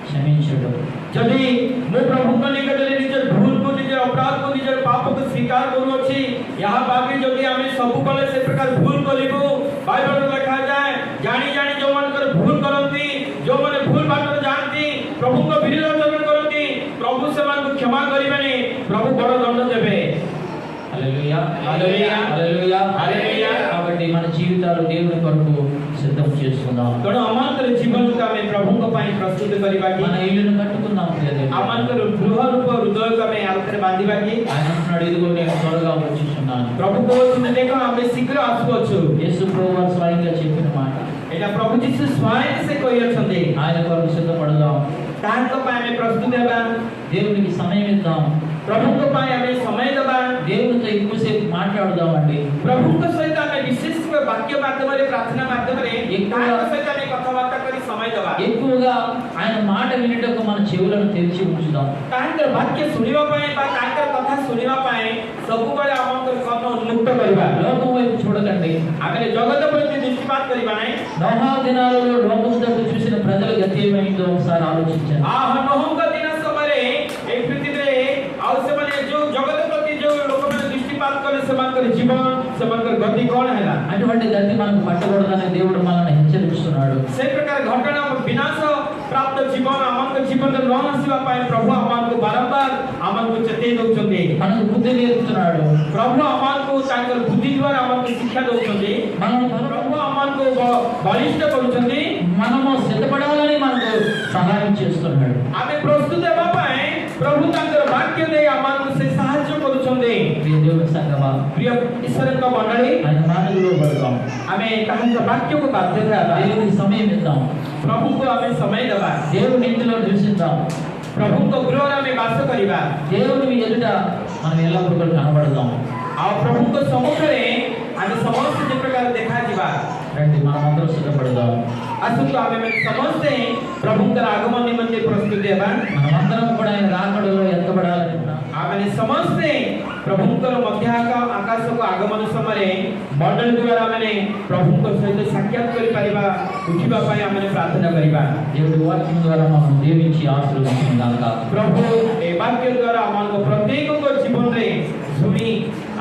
క్షమించడు। ଯଦି ମୁଁ ପ୍ରଭୁଙ୍କ ନିକଟରେ ନିଜର ଭୁଲକୁ, ନିଜର ଅପରାଧକୁ, ନିଜର ପାପକୁ ସ୍ୱୀକାର କରୁଅଛି, ଏହା ଭାବି ଯଦି ଆମେ ସବୁବେଳେ ସେ ପ୍ରକାର ଭୁଲ କରିବୁ, ବାଇବଲରେ ଲେଖାଯାଏ ଜାଣି ଜାଣି ଯେଉଁମାନଙ୍କର ଭୁଲ କରନ୍ତି, ଯେଉଁମାନେ ଭୁଲ ବାଟରେ ଯାଆନ୍ତି, ପ୍ରଭୁଙ୍କ ବିରୋଧ ଆଚରଣ କରନ୍ତି, ପ୍ରଭୁ ସେମାନଙ୍କୁ କ୍ଷମା କରିବେନି, ପ୍ରଭୁ ବଡ଼ ଦଣ୍ଡ ଦେବେ। హల్లెలూయా, హల్లెలూయా, హల్లెలూయా, హల్లెలూయా। కాబట్టి మన జీవితాలు దేవుని కొరకు సిద్ధం చేసుకుందాం। ତେଣୁ ଆମଙ୍କର ଜୀବନକୁ ଆମେ ପ୍ରଭୁଙ୍କ ପାଇଁ ପ୍ରସ୍ତୁତ କରିବା କି మన ఇల్లును కట్టుకుందాం ప్రియదేవుడా। ଆମଙ୍କର ଗୃହ ରୂପ ହୃଦୟକୁ ଆମେ ଆଉଥରେ ବାନ୍ଧିବା କି? ఆయన అంటున్నాడు, ఇదిగో నేను త్వరగా వచ్చుచున్నాను। ପ୍ରଭୁ କହୁଛନ୍ତି ଦେଖ ଆମେ ଶୀଘ୍ର ଆସୁଅଛୁ। యేసు ప్రభువు స్వయంగా చెప్పిన మాట। ଏଇଟା ପ୍ରଭୁ ଯୀଶୁ ସ୍ୱୟଂ ସେ କହିଅଛନ୍ତି। ఆయన కొరకు సిద్ధపడదాం। ତାଙ୍କ ପାଇଁ ଆମେ ପ୍ରସ୍ତୁତ ହେବା। దేవునికి సమయం ఇద్దాం। ପ୍ରଭୁଙ୍କ ପାଇଁ ଆମେ ସମୟ ଦେବା। దేవునితో ఎక్కువసేపు మాట్లాడుదామండి। ପ୍ରଭୁଙ୍କ ସହିତ ଆମେ ବିଶେଷ ବାକ୍ୟ ମାଧ୍ୟମରେ, ପ୍ରାର୍ଥନା ମାଧ୍ୟମରେ ତାଙ୍କ ସହିତ ଆମେ କଥାବାର୍ତ୍ତା କରି ସମୟ ଦେବା। ఎక్కువగా ఆయన మాట వినుటకు మన చెవులను తెరిచి ఉంచుదాం। ତାଙ୍କର ବାକ୍ୟ ଶୁଣିବା ପାଇଁ ବା ତାଙ୍କର କଥା ଶୁଣିବା ପାଇଁ ସବୁବେଳେ ଆମଙ୍କର କର୍ଣ୍ଣ ଉନ୍ମୁକ୍ତ କରିବା। లోకం వైపు చూడకండి। ଆମେ ଜଗତ ପ୍ରତି ଦୃଷ୍ଟିପାତ କରିବା ନାହିଁ। నోహా దినాలలో లోకము తట్టు చూసిన ప్రజలు గతి ఏమైందో ఒకసారి ఆలోచించండి। ନୋହଙ୍କ ଦିନ ସମୟରେ ଏହି ପୃଥିବୀରେ ଆଉ ସେମାନେ ଯୋଉ ଜଗତ ପ୍ରତି ଯୋଉ ଲୋକମାନେ ଦୃଷ୍ଟିପାତ କଲେ, ସେମାନଙ୍କର ଜୀବନ, ସେମାନଙ୍କର ଗତି କ'ଣ ହେଲା? అటువంటి గతి మనకు పట్టకూడదని దేవుడు మనల్ని హెచ్చరిస్తున్నాడు। ସେ ପ୍ରକାର ଘଟଣା ବିନାଶ ପ୍ରାପ୍ତ ଜୀବନ ଆମଙ୍କ ଜୀବନରେ ନ ଆସିବା ପାଇଁ ପ୍ରଭୁ ଆମକୁ ବାରମ୍ବାର ଆମକୁ ଚେତେଇ ଦେଉଛନ୍ତି। మనకు బుద్ధి నేర్పుతున్నాడు। ପ୍ରଭୁ ଆମକୁ ତାଙ୍କର ବୁଦ୍ଧି ଦ୍ୱାରା ଆମକୁ ଶିକ୍ଷା ଦେଉଛନ୍ତି। మనల్ని ପ୍ରଭୁ ଆମକୁ ବଳିଷ୍ଠ କରୁଛନ୍ତି। మనము సిద్ధపడాలని మనకు సహాయం చేస్తున్నాడు। ଆମେ ପ୍ରସ୍ତୁତ ହେବା ପାଇଁ ପ୍ରଭୁ ତାଙ୍କର ବାକ୍ୟ ଦେଇ ଆମକୁ ସେ ସାହାଯ୍ୟ କରୁଛନ୍ତି। ప్రియ దేవుని సంగమా, ପ୍ରିୟ ଈଶ୍ୱରଙ୍କ ମଣ୍ଡଳୀ, ఆయన మాటలు లోబడదాం। ଆମେ ତାଙ୍କ ବାକ୍ୟକୁ ବାଧ୍ୟ ହେବା। దేవునికి సమయం ఇద్దాం। ପ୍ରଭୁଙ୍କୁ ଆମେ ସମୟ ଦେବା। దేవుని ఇంటిలో నివసిద్దాం। ପ୍ରଭୁଙ୍କ ଗୃହରେ ଆମେ ବାସ କରିବା। దేవుని ఎదుట మనం ఎల్లప్పుడూ కనబడదాం। ଆଉ ପ୍ରଭୁଙ୍କ ସମ୍ମୁଖରେ ଆମେ ସମସ୍ତେ ଯେ ପ୍ରକାର ଦେଖାଯିବା। రండి మనం అందరూ సిద్ధపడదాం। ଆସନ୍ତୁ ଆମେ ସମସ୍ତେ ପ୍ରଭୁଙ୍କର ଆଗମନ ନିମନ୍ତେ ପ୍ରସ୍ତୁତି ହେବା। మనమందరం కూడా ఆయన రాకడలో ఎత్తబడాలని ఉన్నాం। ଆମେ ସମସ୍ତେ ପ୍ରଭୁଙ୍କର ମଧ୍ୟ ଆକାଶକୁ ଆଗମନ ସମୟରେ ମଣ୍ଡଳୀ ଦ୍ୱାରା ଆମେ ପ୍ରଭୁଙ୍କ ସହିତ ସାକ୍ଷାତ କରିପାରିବା, ଉଠିବା ପାଇଁ ଆମେ ପ୍ରାର୍ଥନା କରିବା। దేవుడి వాక్యం ద్వారా మనం దీవించి ఆశీర్వదించుగాక। ପ୍ରଭୁ ଏ ବାକ୍ୟ ଦ୍ୱାରା ଆମଙ୍କ ପ୍ରତ୍ୟେକଙ୍କ ଜୀବନରେ ଶୁଣି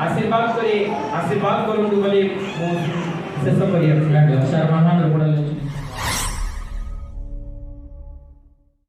ଆଶୀର୍ବାଦ କରନ୍ତୁ ବୋଲି ମୁଁ ଶେଷ କରିଅଛି। రండి ఒకసారి మనందరూ కూడా లేచి